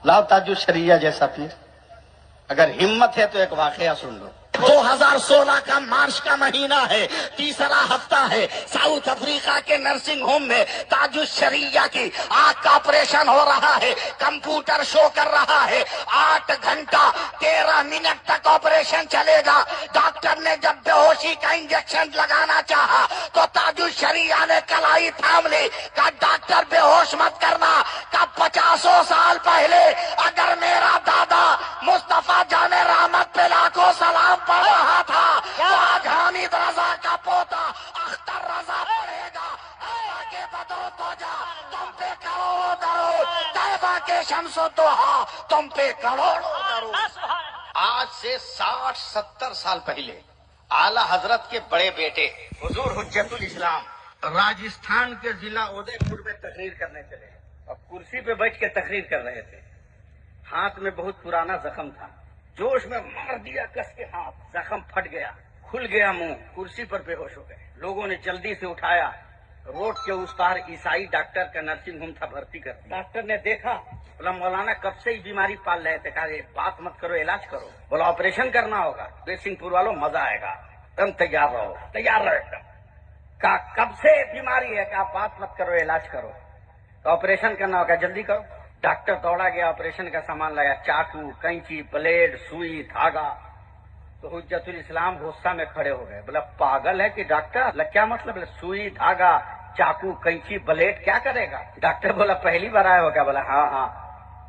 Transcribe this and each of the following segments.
لاؤ تاج الشریعہ جیسا پیر. اگر ہمت ہے تو ایک واقعہ سن لو. 2016 کا مارچ کا مہینہ ہے، تیسرا ہفتہ ہے. ساؤتھ افریقہ کے نرسنگ ہوم میں تاج الشریعہ کی آنکھ کا آپریشن ہو رہا ہے. کمپیوٹر شو کر رہا ہے 8 گھنٹہ 13 منٹ تک آپریشن چلے گا. ڈاکٹر نے جب بے ہوشی کا انجیکشن لگانا چاہا تو تاج الشریعہ نے کلائی تھام لی. کہا ڈاکٹر بے ہوش مت کرنا. کہا 50 سال پہلے اگر میرا دادا مصطفیٰ جان رحمت پہ لاکھوں سلام پڑھ رہا تھا تو آج حامد رضا کا پوتا اختر رضا پڑھے گا. کے بدرو تو جا تم پہ کروڑوں درود، طیبہ کے شمس و دوحا تم پہ کروڑوں درود. آج سے 60-70 سال پہلے اعلی حضرت کے بڑے بیٹے حضور حجت الاسلام راجستھان کے ضلع ادے پور میں تقریر کرنے چلے اور کرسی پہ بیٹھ کے تقریر کر رہے تھے. ہاتھ میں بہت پرانا زخم تھا، جوش میں مار دیا کس کے ہاتھ، زخم پھٹ گیا، کھل گیا منہ، کرسی پر بے ہوش ہو گئے. لوگوں نے جلدی سے اٹھایا. روڈ کے اس پار عیسائی ڈاکٹر کا نرسنگ ہوم تھا، بھرتی کر دیا. ڈاکٹر نے دیکھا، بولا مولانا کب سے ہی بیماری پال رہے تھے. کہا بات مت کرو، علاج کرو. بولا آپریشن کرنا ہوگا. سنگھ پور والوں مزہ آئے گا، تم تیار رہو. تیار رہے. کہا کب سے بیماری ہے. کہا بات مت کرو، علاج کرو. تو آپریشن کرنا ہوگا، جلدی کرو. ڈاکٹر دوڑا گیا، آپریشن کا سامان لایا، چاقو، کینچی، بلیڈ، سوئی، دھاگا. تو حجت الاسلام غصہ میں کھڑے ہو گئے. بولا پاگل ہے کہ ڈاکٹر؟ کیا مطلب ہے؟ سوئی، دھاگا، چاقو، کینچی، بلیڈ کیا کرے گا؟ ڈاکٹر بولا پہلی بار آئے ہو کیا؟ بولا ہاں.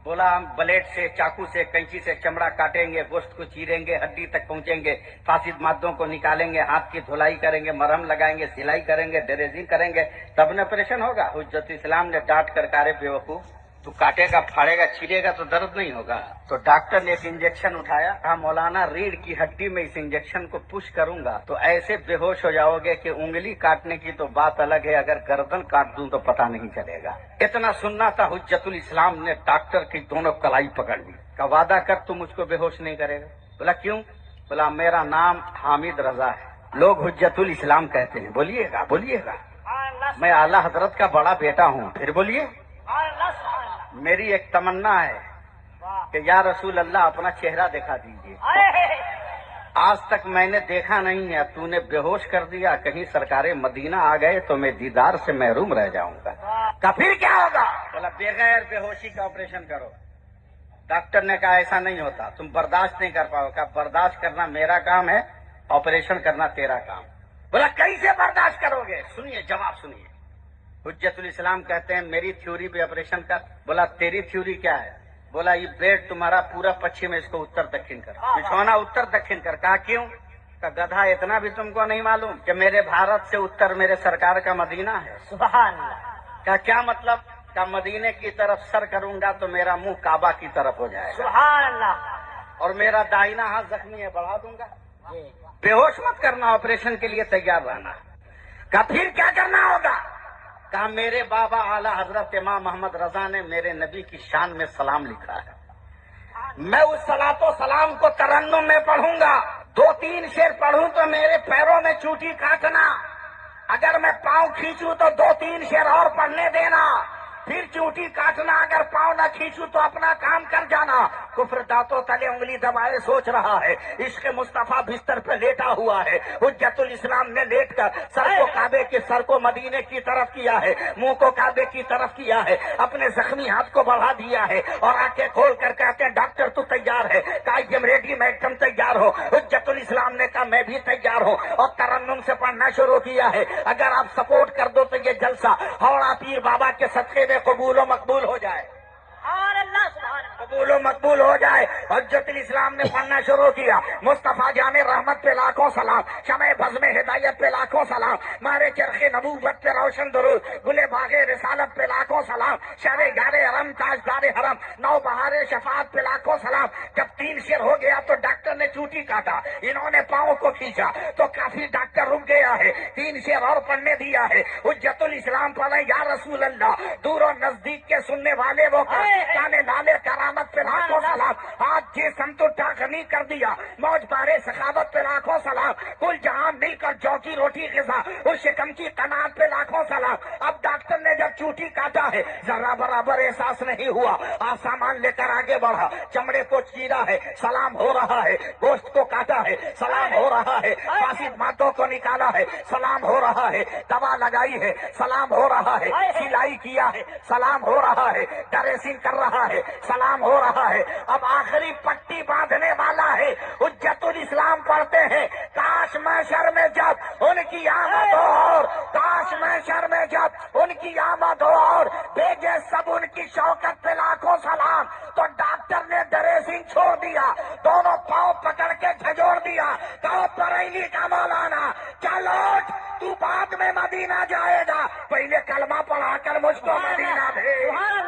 بولا ہم بلیڈ سے، چاقو سے، کینچی سے چمڑا کاٹیں گے، گوشت کو چیریں گے، ہڈی تک پہنچیں گے، فاسد مادوں کو نکالیں گے، ہاتھ کی دھلائی کریں گے، مرہم لگائیں گے، سلائی کریں گے، ڈریزنگ کریں گے، تب نہ آپریشن ہوگا. حجت اسلام نے ڈانٹ کر کہا بے وقوف، تو کاٹے گا، پھاڑے گا، چھیلے گا تو درد نہیں ہوگا. تو ڈاکٹر نے ایک انجیکشن اٹھایا. کہا مولانا ریڑھ کی ہڈی میں اس انجیکشن کو پش کروں گا تو ایسے بے ہوش ہو جاؤ گے کہ انگلی کاٹنے کی تو بات الگ ہے، اگر گردن کاٹ دوں تو پتہ نہیں چلے گا. اتنا سننا تھا. حجت الاسلام نے ڈاکٹر کی دونوں کلائی پکڑ لی. کا وعدہ کر تو مجھ کو بے ہوش نہیں کرے گا. بولا کیوں؟ بولا میرا نام حامد رضا ہے، لوگ حجت الاسلام کہتے ہیں. بولیے گا، بولیے گا. میں اعلی حضرت کا بڑا بیٹا ہوں. پھر بولیے. میری ایک تمنا ہے کہ یا رسول اللہ اپنا چہرہ دکھا دیجیے. آج تک میں نے دیکھا نہیں ہے، تو نے بے ہوش کر دیا. کہیں سرکار مدینہ آ گئے تو میں دیدار سے محروم رہ جاؤں گا. کہ پھر کیا ہوگا؟ بولا بغیر بے ہوشی کا آپریشن کرو. ڈاکٹر نے کہا ایسا نہیں ہوتا، تم برداشت نہیں کر پاؤ. کہا برداشت کرنا میرا کام ہے، آپریشن کرنا تیرا کام. بولا کیسے برداشت کرو گے؟ سنیے، جواب سنیے. حجت الاسلام کہتے ہیں میری تھیوری پہ آپریشن کر. بولا تیری تھیوری کیا ہے؟ بولا یہ بیڈ تمہارا پورا پچھم ہے، اس کو اتر دکھن کر، بچھونا اتر دکھن کر. کہا کیوں؟ کہ گدھا اتنا بھی تم کو نہیں معلوم کہ میرے بھارت سے اتر میرے سرکار کا مدینہ ہے. سبحان اللہ. کا کیا مطلب؟ کہ مدینے کی طرف سر کروں گا تو میرا منہ کعبہ کی طرف ہو جائے گا، سبحان اللہ. اور میرا دائنا ہاتھ زخمی ہے، بڑھا دوں گا. بے ہوش مت کرنا، آپریشن کے لیے تیار رہنا. کہ پھر کیا کرنا ہوگا؟ کہا میرے بابا اعلی حضرت امام محمد رضا نے میرے نبی کی شان میں سلام لکھا ہے، میں اس صلاۃ و سلام کو ترنم میں پڑھوں گا. 2-3 شعر پڑھوں تو میرے پیروں میں چوٹی کاٹنا، اگر میں پاؤں کھینچوں تو 2-3 شعر اور پڑھنے دینا، پھر چوٹی کاٹنا. اگر پاؤں نہ کھینچوں تو اپنا کام کر جانا. کفر دانتوں تلے انگلی دبائے سوچ رہا ہے، عشق مصطفیٰ بستر پہ لیٹا ہوا ہے. حجت الاسلام نے لیٹ کر سر کو کعبے کے، سر کو مدینے کی طرف کیا ہے، منہ کو کعبے کی طرف کیا ہے، اپنے زخمی ہاتھ کو بڑھا دیا ہے اور آنکھیں کھول کر کہتے ہیں ڈاکٹر تو تیار ہے؟ کہا یم ریڈی، میں ایک دم تیار ہو. حجت الاسلام نے کہا میں بھی تیار ہوں اور ترنم سے پڑھنا شروع کیا ہے. اگر آپ سپورٹ کر دو تو یہ جلسہ ہاوڑا پیر بابا کے صدقے میں قبول و مقبول ہو جائے. سبحان اللہ. سبحان اللہ. قبول و مقبول ہو جائے. حجت الاسلام نے پڑھنا شروع کیا. مصطفیٰ جان رحمت پہ لاکھوں سلام، شمع بزم ہدایت پہ لاکھوں سلام، مارے چرخ نبوت پہ روشن درود، گلے باغ رسالت پہ لاکھوں سلام، شب یار حرم تاجدار حرم، نو بہار شفاعت پہ لاکھوں سلام. جب 3 شعر ہو گیا تو ڈاکٹر نے چوٹی کاٹا، انہوں نے پاؤں کو کھینچا تو کافی ڈاکٹر رک گیا ہے. 3 شعر اور پڑھنے دیا ہے. حجت الاسلام پڑھے یا رسول اللہ، دور و نزدیک کے سننے والے وہ کانے لالے کرامت پہ پہ لاکھوں سلام، آج جسم تو ڈاکنی کر دیا، موج بارے سخاوت پہ لاکھوں سلام، کل جہاں مل کر چوکی روٹی غذا، اس شکم کی قناعت پہ لاکھوں سلام۔ اب ڈاکٹر نے جب چوٹی کاٹا ہے ذرا برابر احساس نہیں ہوا، سامان لے کر آگے بڑھا، چمڑے کو چیرا ہے سلام ہو رہا ہے، گوشت کو کاٹا ہے سلام ہو رہا ہے، فاسد مادوں کو نکالا ہے سلام ہو رہا ہے، دوا لگائی ہے سلام ہو رہا ہے، سلائی کیا ہے سلام ہو رہا ہے، ڈریسنگ کر رہا ہے سلام ہو رہا ہے، اب آخری پٹی باندھنے والا ہے، حجت الاسلام پڑھتے ہیں، کاش محشر میں جب ان کی آمد ہو اور کاش محشر میں جب ان کی آمد ہو اور بھیجے سب ان کی شوکت پہ لاکھوں سلام، تو ڈاکٹر نے ڈریسنگ چھوڑ دیا، دونوں پاؤں پکڑ کے جھجوڑ دیا، کہو بریلی کا مولانا چل اٹھ، تو بعد میں مدینہ جائے گا، پہلے کلمہ پڑھا کر مجھ کو مدینہ بھیج۔